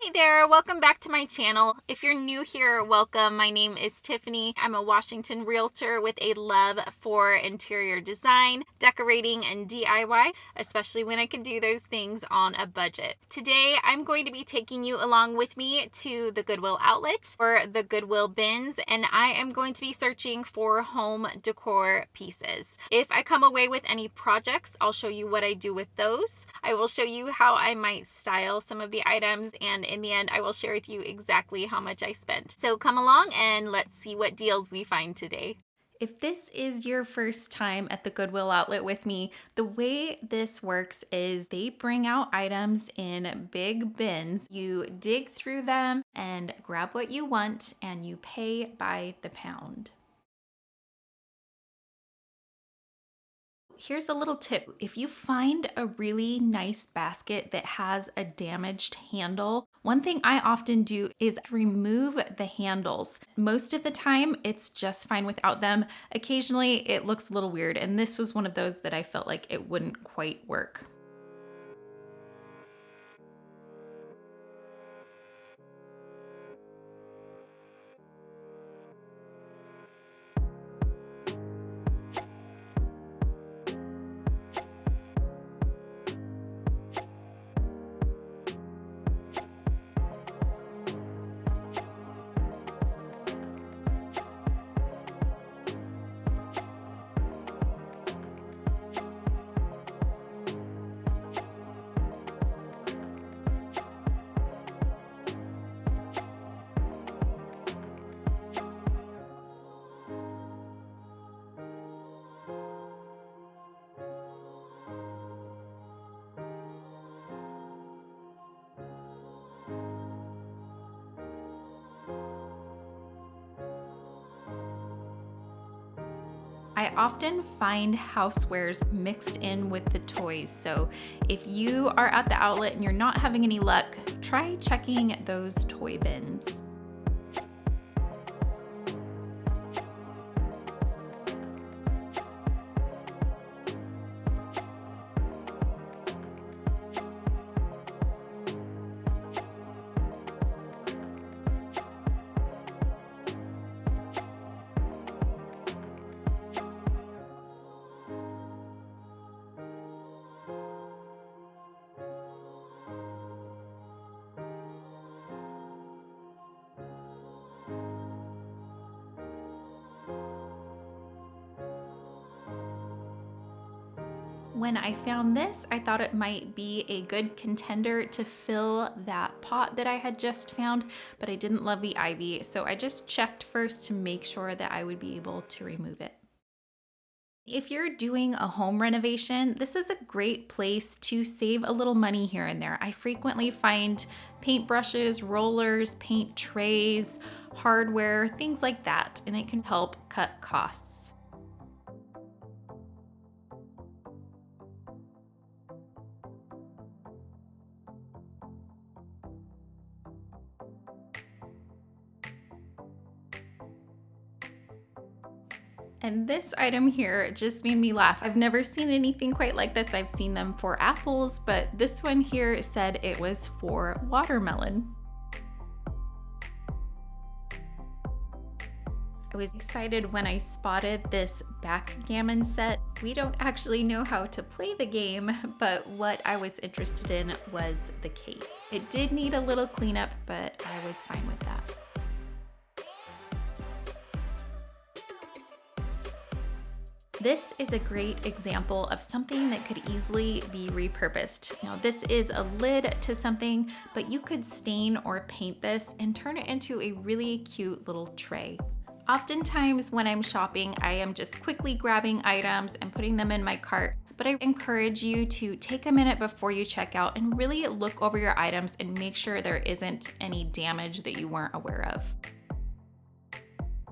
Hey there, welcome back to my channel. If you're new here, welcome. My name is Tiffany. I'm a Washington realtor with a love for interior design, decorating, and DIY, especially when I can do those things on a budget. Today, I'm going to be taking you along with me to the Goodwill outlet or the Goodwill bins, and I am going to be searching for home decor pieces. If I come away with any projects, I'll show you what I do with those. I will show you how I might style some of the items, and in the end, I will share with you exactly how much I spent. So come along and let's see what deals we find today. If this is your first time at the Goodwill outlet with me, the way this works is they bring out items in big bins. You dig through them and grab what you want, and you pay by the pound. Here's a little tip. If you find a really nice basket that has a damaged handle, one thing I often do is remove the handles. Most of the time, it's just fine without them. Occasionally, it looks a little weird, and this was one of those that I felt like it wouldn't quite work. I often find housewares mixed in with the toys, so if you are at the outlet and you're not having any luck, try checking those toy bins. When I found this, I thought it might be a good contender to fill that pot that I had just found, but I didn't love the ivy, so I just checked first to make sure that I would be able to remove it. If you're doing a home renovation, this is a great place to save a little money here and there. I frequently find paintbrushes, rollers, paint trays, hardware, things like that, and it can help cut costs. And this item here just made me laugh. I've never seen anything quite like this. I've seen them for apples, but this one here said it was for watermelon. I was excited when I spotted this backgammon set. We don't actually know how to play the game, but what I was interested in was the case. It did need a little cleanup, but I was fine with that. This is a great example of something that could easily be repurposed. Now, this is a lid to something, but you could stain or paint this and turn it into a really cute little tray. Oftentimes when I'm shopping, I am just quickly grabbing items and putting them in my cart, but I encourage you to take a minute before you check out and really look over your items and make sure there isn't any damage that you weren't aware of.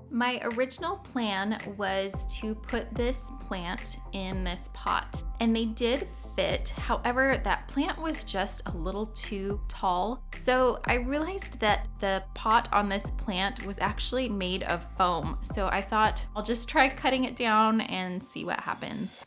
My original plan was to put this plant in this pot, and they did fit. However, that plant was just a little too tall. So I realized that the pot on this plant was actually made of foam. So I thought I'll just try cutting it down and see what happens.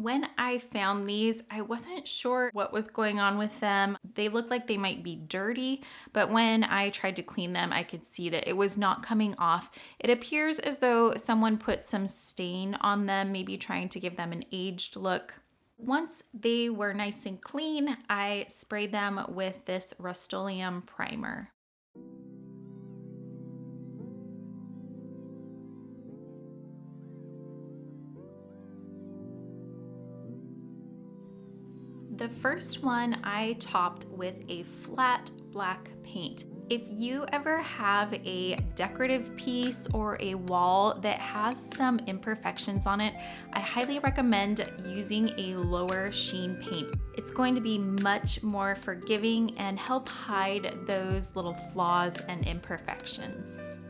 When I found these, I wasn't sure what was going on with them. They looked like they might be dirty, but when I tried to clean them, I could see that it was not coming off. It appears as though someone put some stain on them, maybe trying to give them an aged look. Once they were nice and clean, I sprayed them with this Rust-Oleum primer. The first one I topped with a flat black paint. If you ever have a decorative piece or a wall that has some imperfections on it, I highly recommend using a lower sheen paint. It's going to be much more forgiving and help hide those little flaws and imperfections.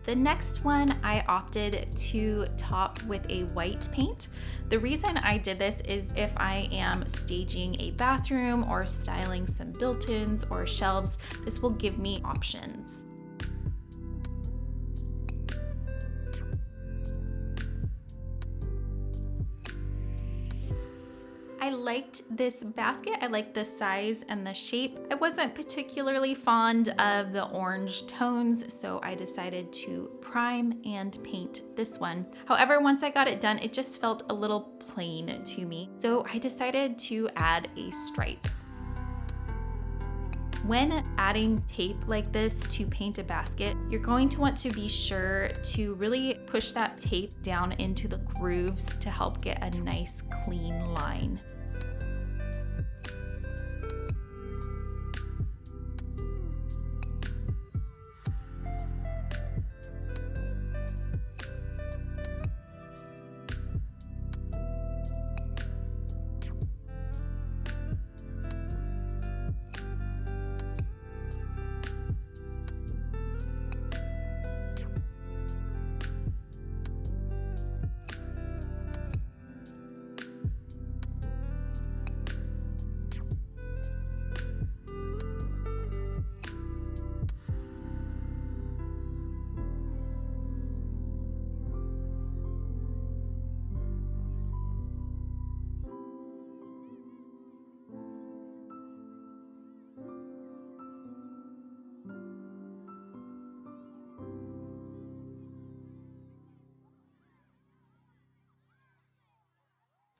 The next one I opted to top with a white paint. The reason I did this is if I am staging a bathroom or styling some built-ins or shelves, this will give me options. I liked this basket. I liked the size and the shape. I wasn't particularly fond of the orange tones, so I decided to prime and paint this one. However, once I got it done, it just felt a little plain to me, so I decided to add a stripe. When adding tape like this to paint a basket, you're going to want to be sure to really push that tape down into the grooves to help get a nice clean line.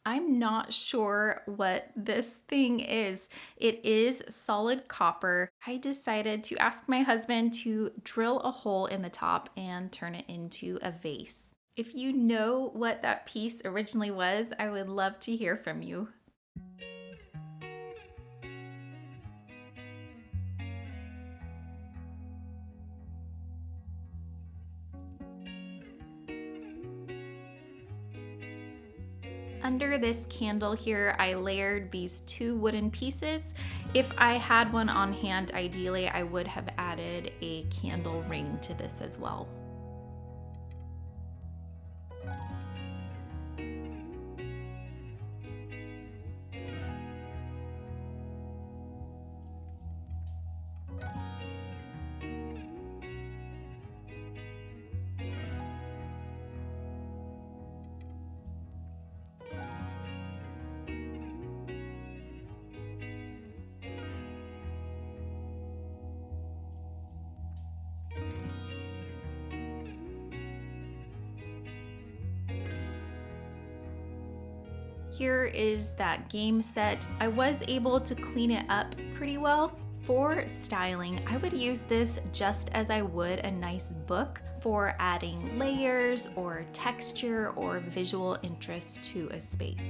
I'm not sure what this thing is. It is solid copper. I decided to ask my husband to drill a hole in the top and turn it into a vase. If you know what that piece originally was, I would love to hear from you. Under this candle here, I layered these two wooden pieces. If I had one on hand, ideally, I would have added a candle ring to this as well. Here is that game set. I was able to clean it up pretty well. For styling, I would use this just as I would a nice book for adding layers or texture or visual interest to a space.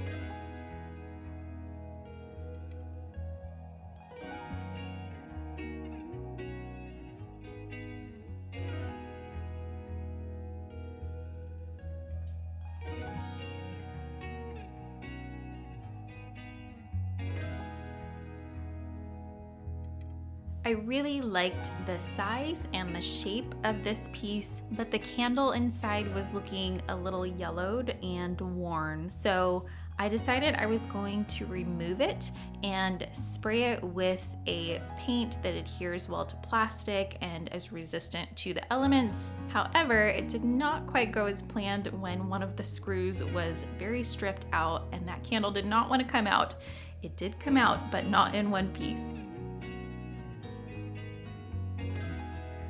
I really liked the size and the shape of this piece, but the candle inside was looking a little yellowed and worn. So I decided I was going to remove it and spray it with a paint that adheres well to plastic and is resistant to the elements. However, it did not quite go as planned when one of the screws was very stripped out and that candle did not want to come out. It did come out, but not in one piece.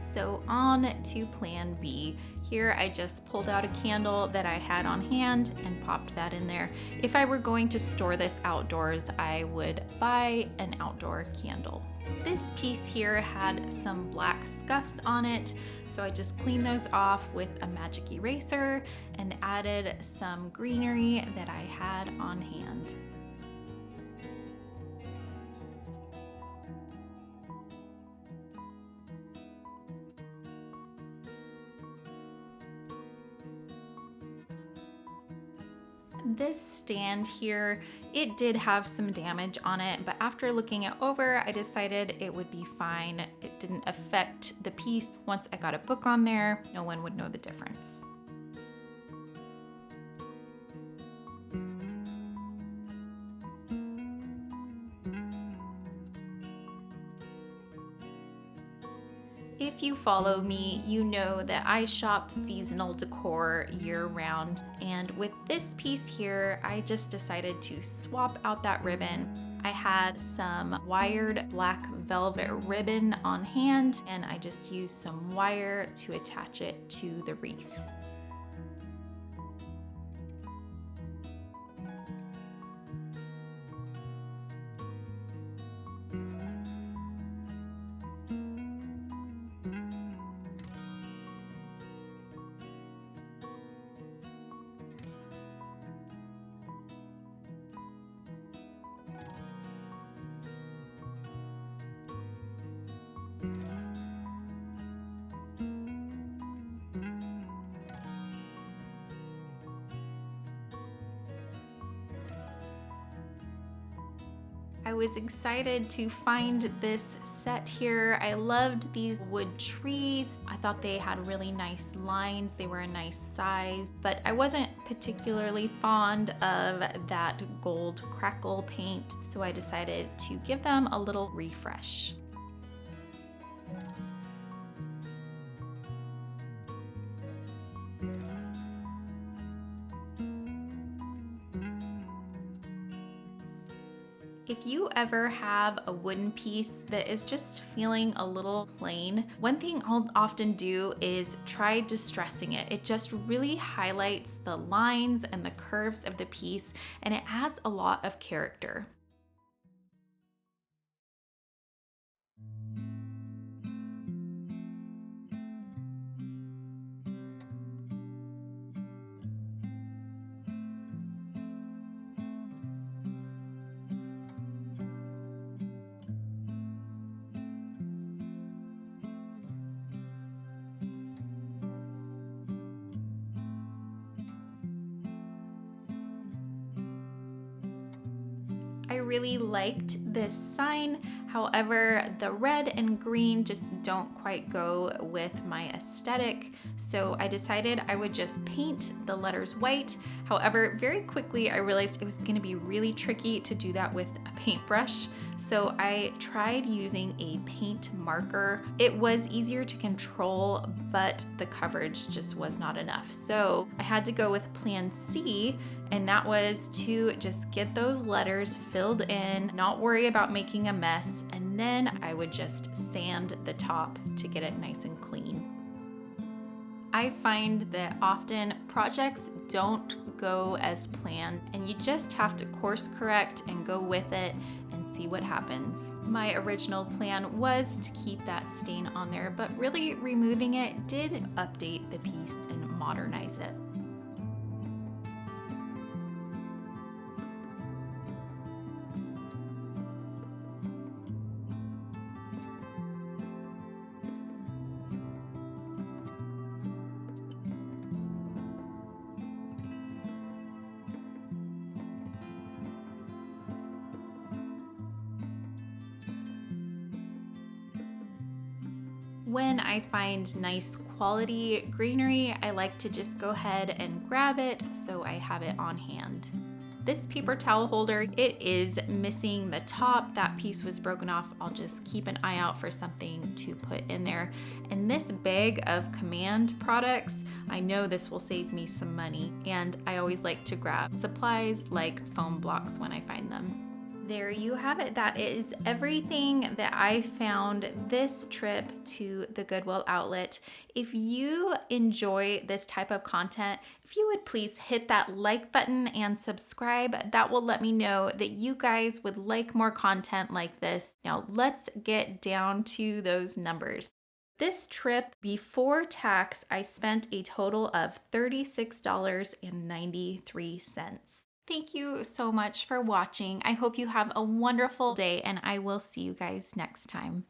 So on to plan B. Here I just pulled out a candle that I had on hand and popped that in there. If I were going to store this outdoors, I would buy an outdoor candle. This piece here had some black scuffs on it, so I just cleaned those off with a magic eraser and added some greenery that I had on hand. This stand here, it did have some damage on it, but after looking it over, I decided it would be fine. It didn't affect the piece. Once I got a book on there, no one would know the difference. If you follow me, you know that I shop seasonal decor year-round, and with this piece here, I just decided to swap out that ribbon. I had some wired black velvet ribbon on hand, and I just used some wire to attach it to the wreath. I was excited to find this set here. I loved these wood trees. I thought they had really nice lines. They were a nice size, but I wasn't particularly fond of that gold crackle paint, so I decided to give them a little refresh. If you ever have a wooden piece that is just feeling a little plain, one thing I'll often do is try distressing it. It just really highlights the lines and the curves of the piece, and it adds a lot of character. I really liked this sign. However, the red and green just don't quite go with my aesthetic, so I decided I would just paint the letters white. However, very quickly I realized it was going to be really tricky to do that with a paintbrush, so I tried using a paint marker. It was easier to control, but the coverage just was not enough. So I had to go with plan C, and that was to just get those letters filled in, not worry about making a mess, and then I would just sand the top to get it nice and clean. I find that often projects don't go as planned, and you just have to course correct and go with it and see what happens. My original plan was to keep that stain on there, but really removing it did update the piece and modernize it. When I find nice quality greenery, I like to just go ahead and grab it so I have it on hand. This paper towel holder, it is missing the top. That piece was broken off. I'll just keep an eye out for something to put in there. And this bag of Command products, I know this will save me some money, and I always like to grab supplies like foam blocks when I find them. There you have it. That is everything that I found this trip to the Goodwill outlet. If you enjoy this type of content, if you would please hit that like button and subscribe, that will let me know that you guys would like more content like this. Now let's get down to those numbers. This trip, before tax, I spent a total of $36.93. Thank you so much for watching. I hope you have a wonderful day, and I will see you guys next time.